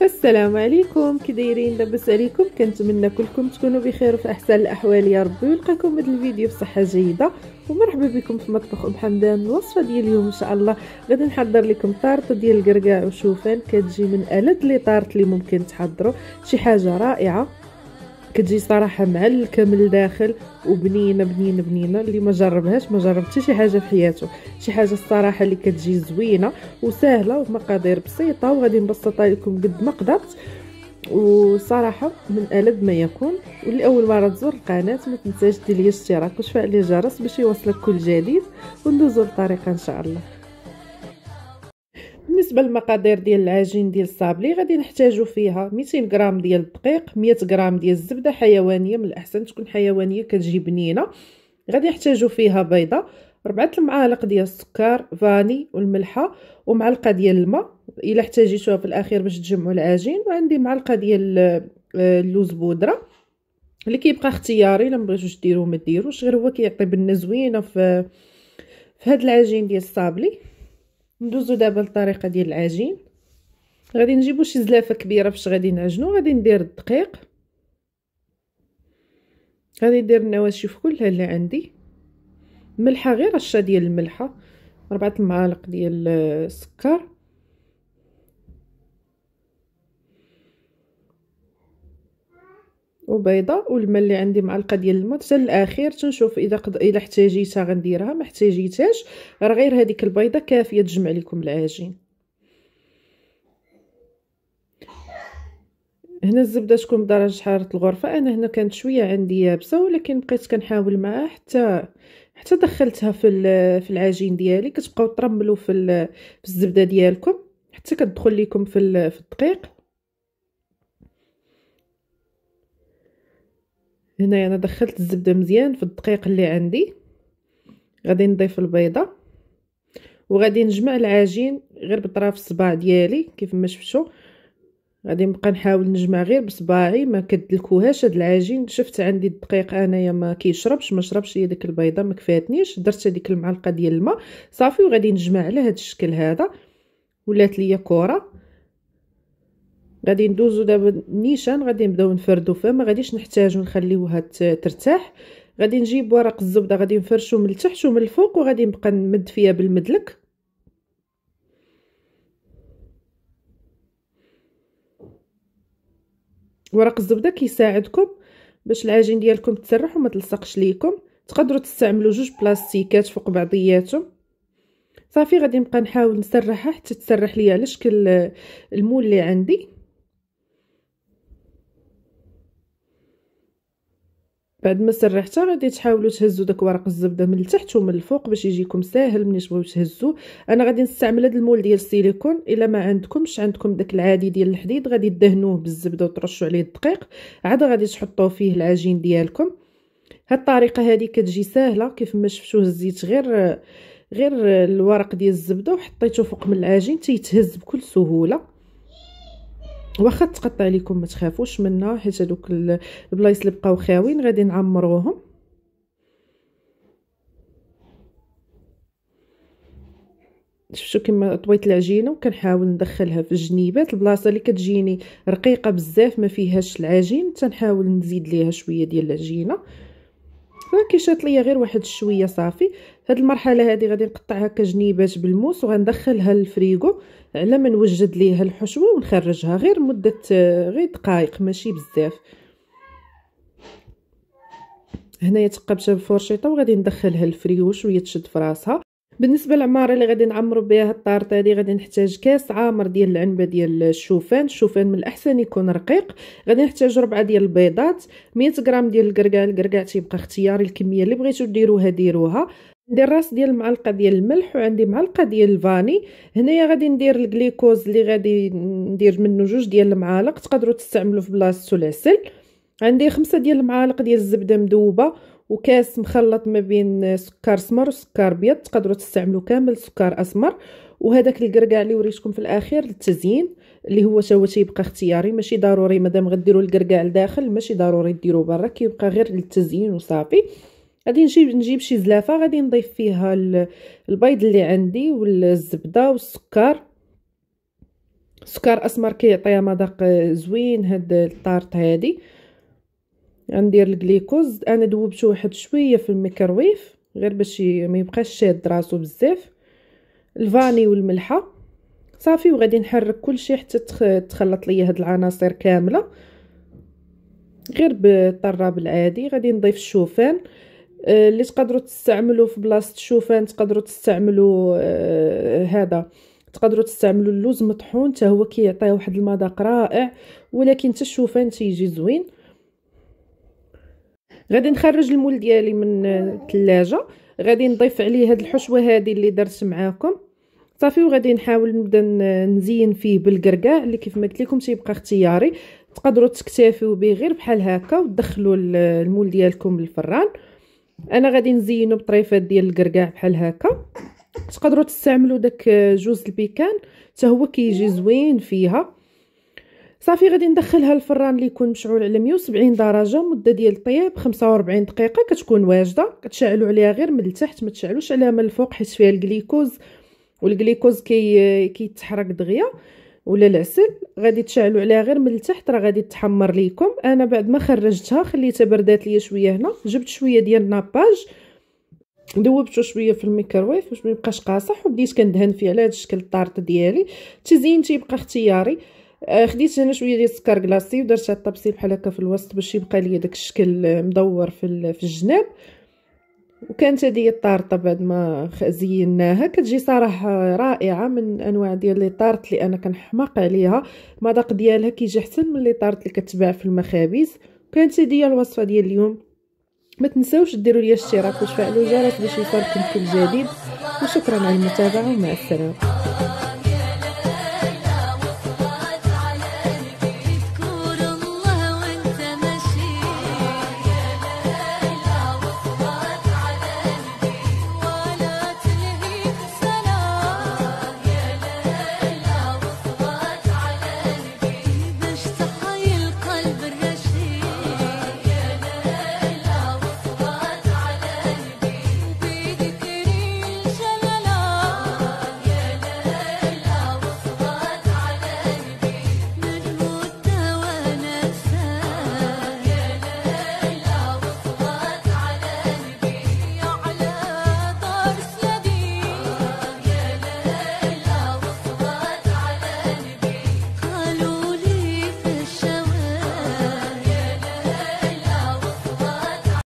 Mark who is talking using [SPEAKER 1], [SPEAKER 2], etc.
[SPEAKER 1] السلام عليكم، كي دايرين؟ لاباس عليكم؟ كنتمنى كلكم تكونوا بخير وفي احسن الاحوال يا ربي، ويلقاكم هذا الفيديو بصحه جيده. ومرحبا بكم في مطبخ ام حمدان. الوصفه ديال اليوم ان شاء الله غادي نحضر لكم طارطه ديال الكركاع وشوفان، كتجي من ألذ لي طارط اللي ممكن تحضروا، شي حاجه رائعه. كتجي صراحه معلكه من الداخل وبنينه بنينه بنينه. اللي ما جربهاش ما جرب حتى شي حاجه في حياته. شي حاجه الصراحه اللي كتجي زوينه وسهله ومقادير بسيطه، وغادي نبسطها لكم قد ما قدرت، وصراحه من ألذ ما يكون. واللي اول مره تزور القناه ما تنساش دير لي اشتراك وتفعل الجرس باش يوصلك كل جديد، وندوزو الطريقه ان شاء الله. بالنسبه للمقادير ديال العجين ديال الصابلي، غادي نحتاجو فيها 200 غرام ديال الدقيق، 100 غرام ديال الزبده حيوانيه، من الاحسن تكون حيوانيه كتجي بنينه. غادي نحتاجو فيها بيضه، 4 المعالق ديال السكر فاني والملحه، ومعلقه ديال الماء الا احتاجيتوها في الاخير باش تجمعوا العجين، وعندي معلقه ديال اللوز بودره اللي كيبقى اختياري، الا مبغيتوش ديروه ما ديروش، غير هو كيعطي بنه زوينه في هذا العجين ديال الصابلي. ندوزو دابا للطريقه ديال العجين. غادي نجيبو شي زلافه كبيره فاش غادي نعجنو. غادي ندير الدقيق، غادي ندير النواشف كلها اللي عندي، ملحه غير رشه ديال الملحه، 4 المعالق ديال السكر، وبيضه، والماء اللي عندي معلقه ديال الماء حتى الاخير تنشوف اذا احتاجيتها غنديرها، ما احتاجيتهاش راه غير هذيك البيضه كافيه تجمع لكم العجين. هنا الزبده تكون بدرجه حراره الغرفه. انا هنا كانت شويه عندي يابسه، ولكن بقيت كنحاول معها حتى دخلتها في العجين ديالي. كتبقاو ترملوا في الزبده ديالكم حتى كتدخل لكم في الدقيق. هنا انا دخلت الزبده مزيان في الدقيق اللي عندي. غادي نضيف البيضه، وغادي نجمع العجين غير بطراف الصباع ديالي كيف ما شفتوا. غادي نبقى نحاول نجمع غير بصباعي، ما كدلكوهاش هاد العجين. شفت عندي الدقيق انايا ما كيشربش، ما شربش ليا ديك البيضه، ما كفاتنيش. درت هذيك المعلقه ديال الماء صافي، وغادي نجمع على هاد الشكل هذا. ولات ليا كره. غادي ندوزو دابا نيشان، غادي نبداو نفردو فيها، ما غاديش نحتاجو نخليوها ترتاح. غادي نجيب ورق الزبده، غادي نفرشو من التحت ومن الفوق، وغادي نبقى نمد فيها بالمدلك. ورق الزبده كيساعدكم باش العجين ديالكم تسرح وما تلصقش ليكم. تقدروا تستعملوا جوج بلاستيكات فوق بعضياتهم. صافي غادي نبقى نحاول نسرحها حتى تسرح ليا على شكل المول اللي عندي. بعد ما سرحتها غادي تحاولوا تهزوا داك ورق الزبده من التحت ومن الفوق باش يجيكم ساهل ملي تبغيو تهزوه. انا غادي نستعمل هذا المول ديال السيليكون. الا ما عندكم داك العادي ديال الحديد، غادي دهنوه بالزبده وترشوا عليه الدقيق، عاد غادي تحطوه فيه العجين ديالكم. هاد الطريقه هذه كتجي ساهله كيف ما شفتوا. هزيت غير الورق ديال الزبده وحطيته فوق من العجين تيتهز بكل سهوله. واخا تقطع لكم ما تخافوش منها، حيت هذوك البلايص اللي بقاو خاوين غادي نعمروهم. شفتوا كما طويت العجينه وكنحاول ندخلها في الجنيبات، البلاصه اللي كتجيني رقيقه بزاف ما فيهاش العجين تنحاول نزيد ليها شويه ديال العجينه. كيشات ليا غير واحد شويه صافي. هاد المرحله هذه غادي نقطعها كجنيبات بالموس وغندخلها للفريغو على ما نوجد ليها الحشوه ونخرجها غير مده غير دقائق ماشي بزاف. هنايا تقبتها بفرشيطه وغادي ندخلها للفريغو شويه تشد في راسها. بالنسبه للعماره اللي غادي نعمرو بها الطارطه هذه، غادي نحتاج كاس عامر ديال العنبه ديال الشوفان من الاحسن يكون رقيق. غادي نحتاج 4 ديال البيضات، 100 غرام ديال الكركاع تيبقى اختياري، الكميه اللي بغيتو ديروها ديروها. ندير راس ديال المعلقه ديال الملح، وعندي معلقه ديال الفاني. هنايا غادي ندير الجليكوز اللي غادي ندير منه 2 ديال المعالق، تقدروا تستعملوا في بلاصتو العسل. عندي 5 ديال المعالق ديال الزبده مذوبه، وكاس مخلط ما بين سكر سمر وسكر ابيض، تقدروا تستعملوا كامل سكر اسمر. وهذاك الكركاع اللي وريتكم في الاخير للتزيين، اللي هو تيبقى اختياري، ماشي ضروري مادام غديروا الكركاع لداخل ماشي ضروري ديروا برا، كيبقى غير للتزيين وصافي. غادي نجيب شي زلافه، غادي نضيف فيها البيض اللي عندي والزبده والسكر، سكر اسمر كيعطيها مذاق زوين. هاد الطارت هادي غندير الجليكوز، انا دوبته واحد شويه في الميكروويف غير باش ما يبقاش شاد راسو بزاف. الفاني والملحه صافي، وغادي نحرك كلشي حتى تخلط ليا هاد العناصر كامله غير بالطراب العادي. غادي نضيف الشوفان اللي تقدروا تستعملوا في بلاصه الشوفان، تقدروا تستعملوا هذا، تقدروا تستعملوا اللوز مطحون حتى هو كيعطي واحد المذاق رائع، ولكن حتى الشوفان تيجي زوين. غادي نخرج المول ديالي من الثلاجه، غادي نضيف عليه هاد الحشوه هذه اللي درت معاكم صافي، وغادي نحاول نبدا نزين فيه بالكركاع اللي كيف ما قلت لكم تيبقى اختياري. تقدروا تكتفيوا به غير بحال هكا وتدخلوا المول ديالكم للفران. انا غادي نزينو بطريفات ديال الكركاع بحال هكا. تقدروا تستعملوا داك جوز البيكان حتى هو كيجي زوين فيها. صافي غادي ندخلها الفران اللي يكون مشعول على 170 درجه مده ديال الطياب 45 دقيقه كتكون واجده. كتشعلوا عليها غير من التحت، ما تشعلوش عليها من الفوق حيت فيها الجليكوز، والجليكوز كيتحرق دغيا، ولا العسل. غادي تشعلوا عليها غير من التحت، راه غادي تحمر ليكم. انا بعد ما خرجتها خليتها بردات ليا شويه، هنا جبت شويه ديال الناباج دوبته شويه في الميكروويف باش ما يبقاش قاصح، وبديت كندهن فيه على هذا الشكل الطارط ديالي. التزيين تيبقى اختياري. خديت هنا شويه ديال السكر كلاصي ودرت الطبسيل بحال هكا في الوسط باش يبقى ليا داك الشكل مدور في الجناب. وكانت هذه الطارطه بعد ما زيناها كتجي صراحه رائعه، من انواع ديال لي طارط اللي انا كنحماق عليها. المذاق ديالها كيجي احسن من لي طارط اللي كتباع في المخابز. كانت هذه الوصفه ديال اليوم. ما تنساوش ديروا لي اشتراك وتفعلوا الجرس باش يوصلكم كل جديد، وشكرا على المتابعه ومع السلامه.